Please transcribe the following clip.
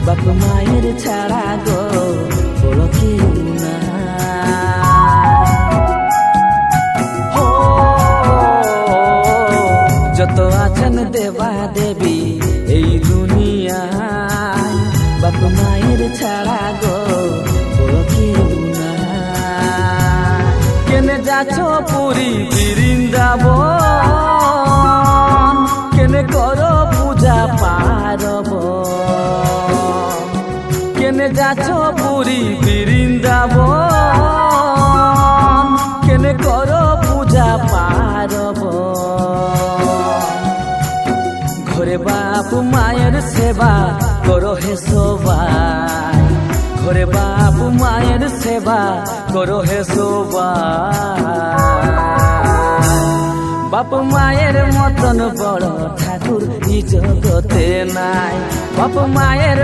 বাপ মায়ের ছাড়া গো বড় কেউ না। যত আছেন দেবা দেবী এই দুনিয়ায়, বাপ মায়ের ছাড়া গো বড় কেউ না। কেনে যাচ্ছ পুরী বৃন্দাবন, কেনে করো পূজা পারব, কেনে যাচ্ছ পুরী বৃন্দাবন, কেনে করো পূজা পারব। ঘরে বাপ মায়ের সেবা করো হে সবাই, ঘরে বাপ মায়ের সেবা করো হে সবাই। বাপ মায়ের মতন বড় ঠাকুর এই জগতে নাই, বাপ মায়ের